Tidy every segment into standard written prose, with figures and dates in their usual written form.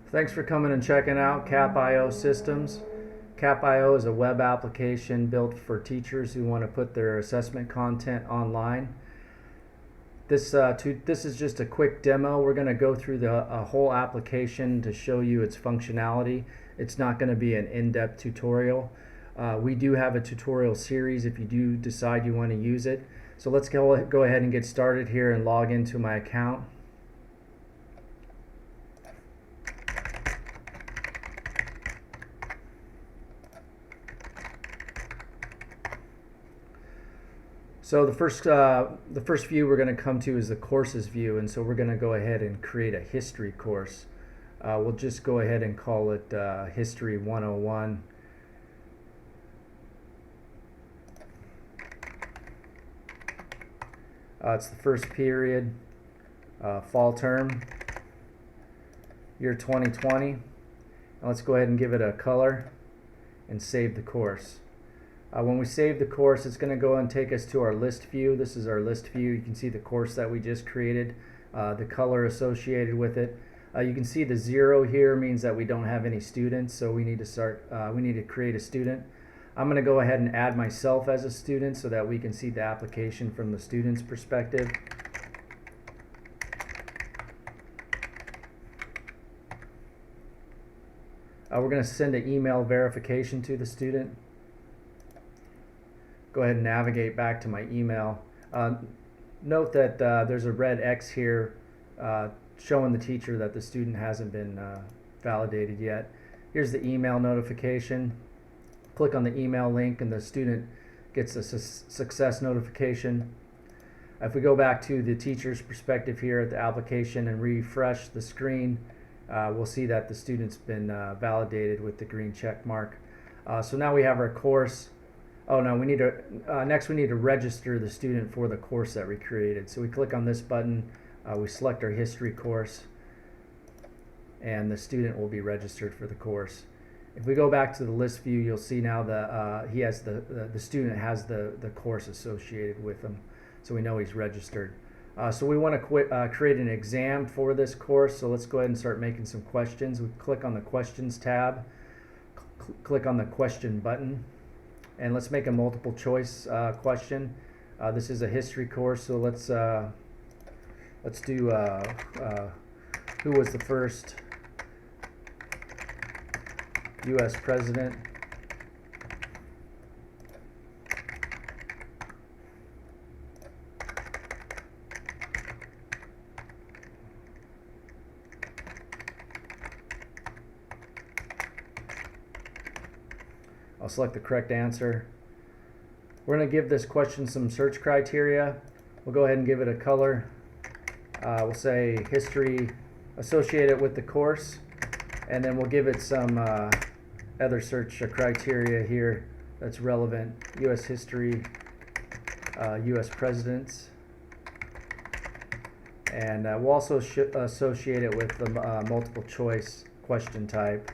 Thanks for coming and checking out capio.systems. Capio is a web application built for teachers who want to put their assessment content online. This is just a quick demo. We're going to go through the whole application to show you its functionality. It's not going to be an in-depth tutorial. We do have a tutorial series if you do decide you want to use it. So let's go ahead and get started here and log into my account. So the first view we're going to come to is the courses view, and so we're going to go ahead and create a history course. We'll just go ahead and call it History 101. It's the first period, fall term, year 2020. Now let's go ahead and give it a color and save the course. When we save the course, it's going to go and take us to our list view. This is our list view. You can see the course that we just created, the color associated with it. You can see the 0 here means that we don't have any students, so we need to create a student. I'm going to go ahead and add myself as a student so that we can see the application from the student's perspective. We're going to send an email verification to the student. Go ahead and navigate back to my email. Note that there's a red X here showing the teacher that the student hasn't been validated yet. Here's the email notification. Click on the email link and the student gets a success notification. If we go back to the teacher's perspective here at the application and refresh the screen, we'll see that the student's been validated with the green check mark. So now we have our course. Oh no, next we need to register the student for the course that we created. So we click on this button, we select our history course, and the student will be registered for the course. If we go back to the list view, you'll see now that the student has the course associated with him, so we know he's registered. So we want to create an exam for this course, so let's go ahead and start making some questions. We click on the questions tab, click on the question button, and let's make a multiple choice question. This is a history course, so let's do who was the first U.S. president? I'll select the correct answer. We're going to give this question some search criteria. We'll go ahead and give it a color. We'll say history associated with the course, and then we'll give it some other search criteria here that's relevant. U.S. history, U.S. presidents, and we'll also associate it with the multiple choice question type.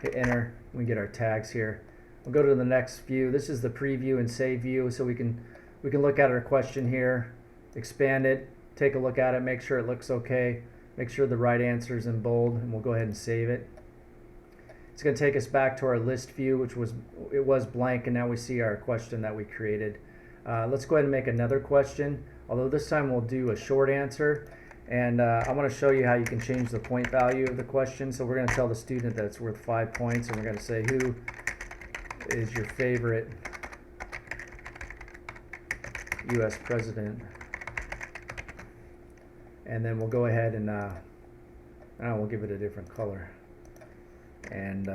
Hit enter. We get our tags here. We'll go to the next view. This is the preview and save view, so we can look at our question here, expand it, take a look at it, make sure it looks okay, make sure the right answer is in bold, and we'll go ahead and save it. It's going to take us back to our list view, which was blank, and now we see our question that we created. Let's go ahead and make another question, although this time we'll do a short answer. And I want to show you how you can change the point value of the question. So we're going to tell the student that it's worth 5 points, and we're going to say, who is your favorite U.S. president? And then we'll go ahead and we'll give it a different color. And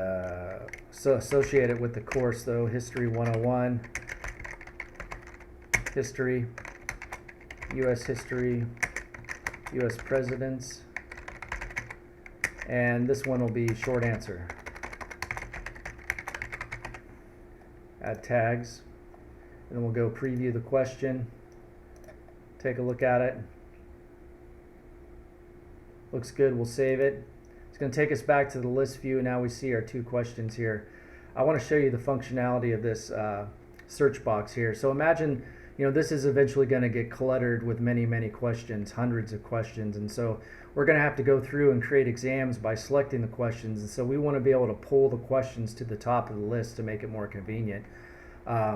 so associate it with the course, though, History 101, history, U.S. history, U.S. presidents, and this one will be short answer. Add tags, and then we'll go preview the question, take a look at it. Looks good, we'll save it. It's going to take us back to the list view. Now we see our two questions here. I want to show you the functionality of this search box here. So imagine this is eventually going to get cluttered with many questions, hundreds of questions, and so we're going to have to go through and create exams by selecting the questions, and so we want to be able to pull the questions to the top of the list to make it more convenient.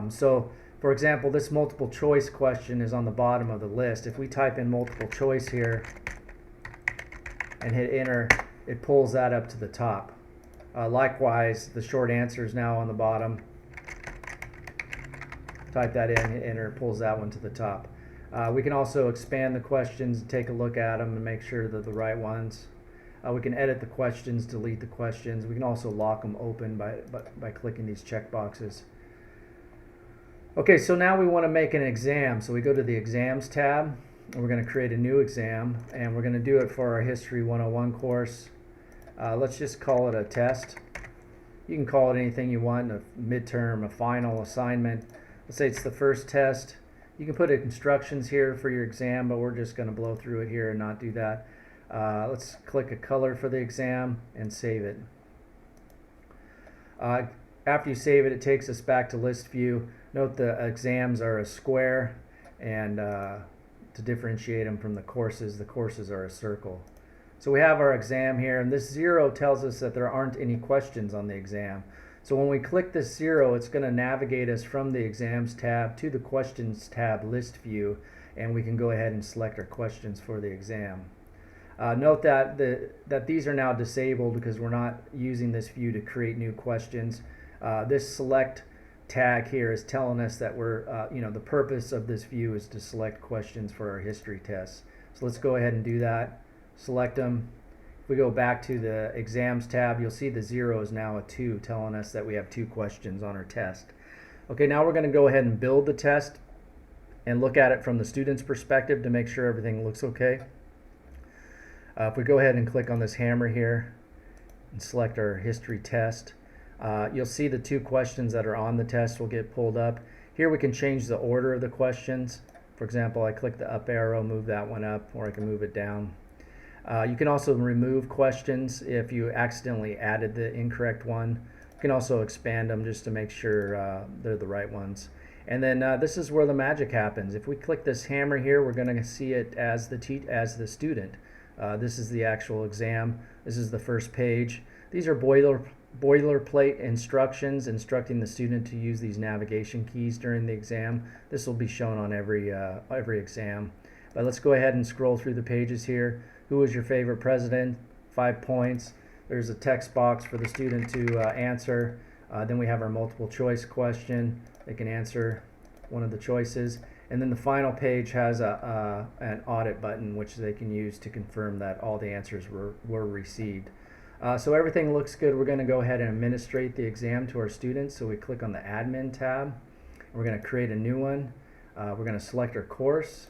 So for example, this multiple choice question is on the bottom of the list. If we type in multiple choice here and hit enter, it pulls that up to the top. Likewise, the short answer is now on the bottom. Type that in, hit enter, pulls that one to the top. We can also expand the questions and take a look at them and make sure they're the right ones. We can edit the questions, delete the questions. We can also lock them open by clicking these check boxes. Okay, so now we want to make an exam. So we go to the exams tab, and we're going to create a new exam, and we're going to do it for our History 101 course. Let's just call it a test. You can call it anything you want, a midterm, a final, assignment. Let's say it's the first test. You can put instructions here for your exam, but we're just going to blow through it here and not do that. Let's click a color for the exam and save it. After you save it, it takes us back to list view. Note the exams are a square, and to differentiate them from the courses are a circle. So we have our exam here, and this 0 tells us that there aren't any questions on the exam. So when we click this 0, it's going to navigate us from the exams tab to the questions tab list view, and we can go ahead and select our questions for the exam. Note that these are now disabled because we're not using this view to create new questions. This select tag here is telling us that we're, the purpose of this view is to select questions for our history tests. So let's go ahead and do that. Select them. If we go back to the exams tab, you'll see the 0 is now a 2, telling us that we have 2 questions on our test. Okay, now we're going to go ahead and build the test and look at it from the student's perspective to make sure everything looks okay. If we go ahead and click on this hammer here and select our history test, you'll see the 2 questions that are on the test will get pulled up. Here we can change the order of the questions. For example, I click the up arrow, move that one up, or I can move it down. You can also remove questions if you accidentally added the incorrect one. You can also expand them just to make sure they're the right ones. And then this is where the magic happens. If we click this hammer here, we're going to see it as the student. This is the actual exam. This is the first page. These are boilerplate instructions instructing the student to use these navigation keys during the exam. This will be shown on every exam. But let's go ahead and scroll through the pages here. Who was your favorite president? 5 points. There's a text box for the student to answer. Then we have our multiple choice question. They can answer one of the choices. And then the final page has an audit button, which they can use to confirm that all the answers were received. So everything looks good. We're going to go ahead and administrate the exam to our students. So we click on the admin tab. We're going to create a new one. We're going to select our course.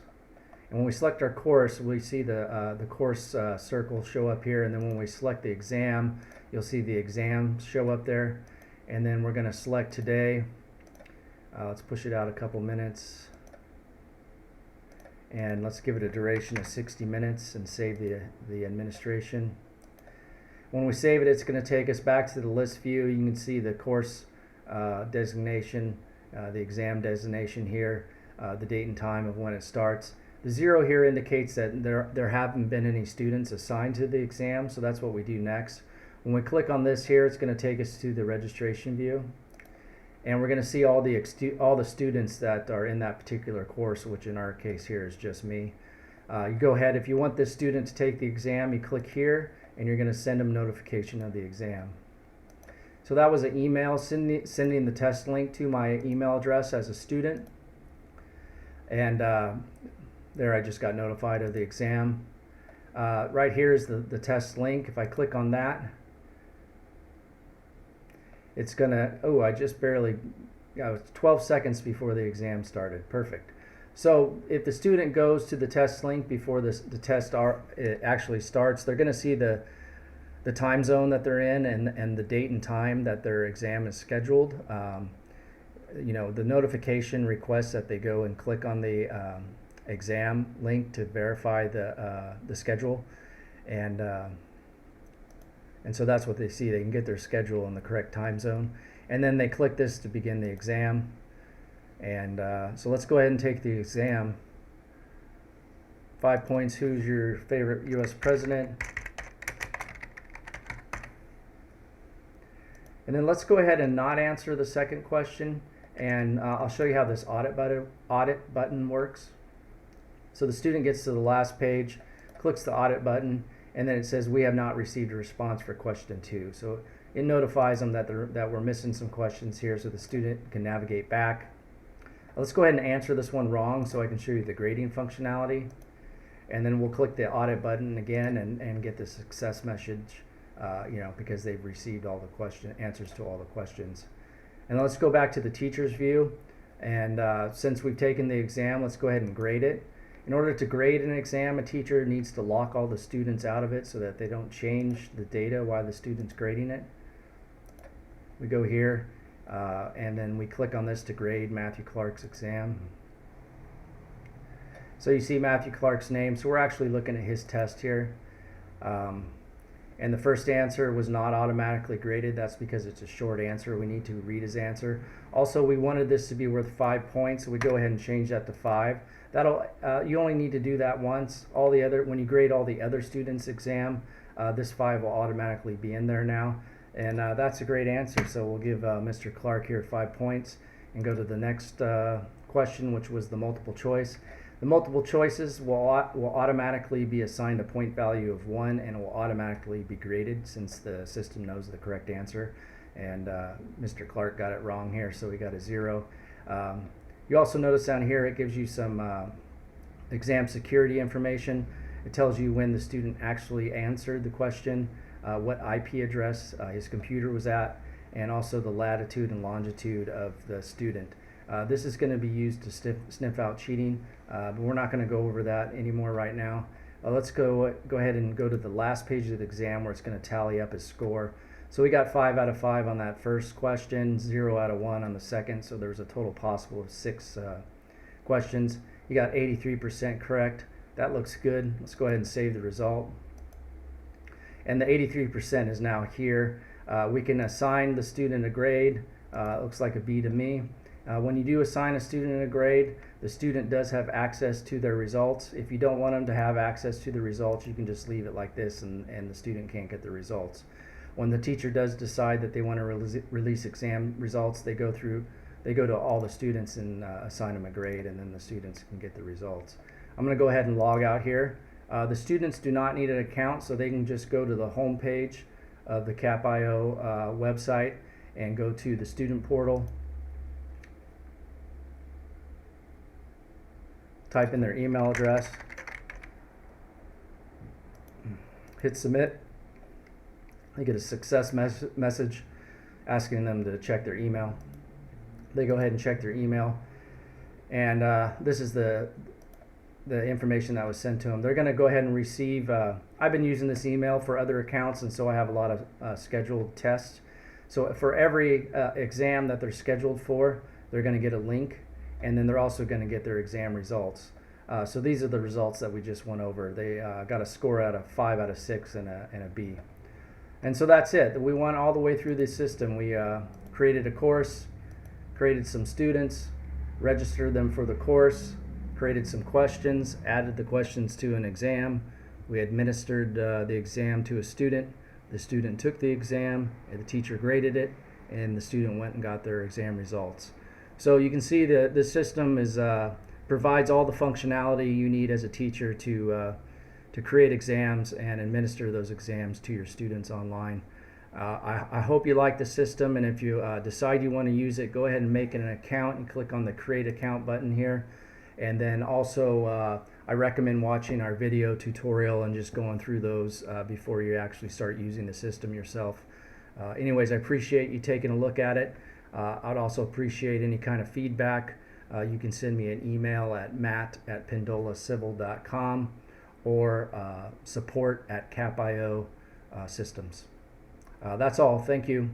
And when we select our course, we see the course circle show up here. And then when we select the exam, you'll see the exam show up there. And then we're going to select today. Let's push it out a couple minutes. And let's give it a duration of 60 minutes and save the administration. When we save it, it's going to take us back to the list view. You can see the course designation, the exam designation here, the date and time of when it starts. The 0 here indicates that there haven't been any students assigned to the exam, so that's what we do next. When we click on this here, it's going to take us to the registration view. And we're going to see all the students that are in that particular course, which in our case here is just me. You go ahead, if you want this student to take the exam, you click here, and you're going to send them notification of the exam. So that was an email sending the test link to my email address as a student. And there I just got notified of the exam. Right here is the test link. If I click on that, it's gonna, I just barely, it's 12 seconds before the exam started. Perfect. So if the student goes to the test link before the test it actually starts, they're gonna see the time zone that they're in and the date and time that their exam is scheduled. The notification requests that they go and click on the exam link to verify the schedule, and so that's what they see. They can get their schedule in the correct time zone, and then they click this to begin the exam, And so let's go ahead and take the exam. 5 points, who's your favorite US president? And then let's go ahead and not answer the second question, and I'll show you how this audit button works. So the student gets to the last page, clicks the audit button, and then it says we have not received a response for question 2. So it notifies them that we're missing some questions here, so the student can navigate back. Let's go ahead and answer this one wrong so I can show you the grading functionality. And then we'll click the audit button again and get the success message, because they've received all the answers to all the questions. And let's go back to the teacher's view. And since we've taken the exam, let's go ahead and grade it. In order to grade an exam, a teacher needs to lock all the students out of it so that they don't change the data while the student's grading it. We go here, and then we click on this to grade Matthew Clark's exam. So you see Matthew Clark's name, so we're actually looking at his test here. And the first answer was not automatically graded. That's because it's a short answer. We need to read his answer. Also, we wanted this to be worth 5 points, so we go ahead and change that to 5. You only need to do that once. When you grade all the other students' exam, this 5 will automatically be in there now. And that's a great answer. So we'll give Mr. Clark here 5 points and go to the next question, which was the multiple choice. The multiple choices will automatically be assigned a point value of 1 and will automatically be graded since the system knows the correct answer. And Mr. Clark got it wrong here, so we got a 0. You also notice down here it gives you some exam security information. It tells you when the student actually answered the question, what IP address his computer was at, and also the latitude and longitude of the student. This is going to be used to sniff out cheating, but we're not going to go over that anymore right now. Let's go ahead and go to the last page of the exam where it's going to tally up his score. So we got 5 out of 5 on that first question, 0 out of 1 on the second, so there was a total possible of 6 questions. You got 83% correct. That looks good. Let's go ahead and save the result. And the 83% is now here. We can assign the student a grade. It looks like a B to me. When you do assign a student a grade, the student does have access to their results. If you don't want them to have access to the results, you can just leave it like this and the student can't get the results. When the teacher does decide that they want to release exam results, they go to all the students and assign them a grade, and then the students can get the results. I'm going to go ahead and log out here. The students do not need an account, so they can just go to the home page of the capio website and go to the student portal. Type in their email address, hit submit. They get a success message asking them to check their email. They go ahead and check their email, and this is the information that was sent to them. They're going to go ahead and receive, I've been using this email for other accounts, and so I have a lot of scheduled tests. So for every exam that they're scheduled for, they're going to get a link, and then they're also going to get their exam results. So these are the results that we just went over. They got a score out of 5 out of 6 and a B. And so that's it. We went all the way through this system. We created a course, created some students, registered them for the course, created some questions, added the questions to an exam. We administered the exam to a student. The student took the exam, and the teacher graded it, and the student went and got their exam results. So you can see that the system provides all the functionality you need as a teacher to create exams and administer those exams to your students online. I hope you like the system, and if you decide you want to use it, go ahead and make an account and click on the Create Account button here. And then also I recommend watching our video tutorial and just going through those before you actually start using the system yourself. Anyways, I appreciate you taking a look at it. I'd also appreciate any kind of feedback. You can send me an email at matt@pendola.civil.com or support@capio.systems. That's all. Thank you.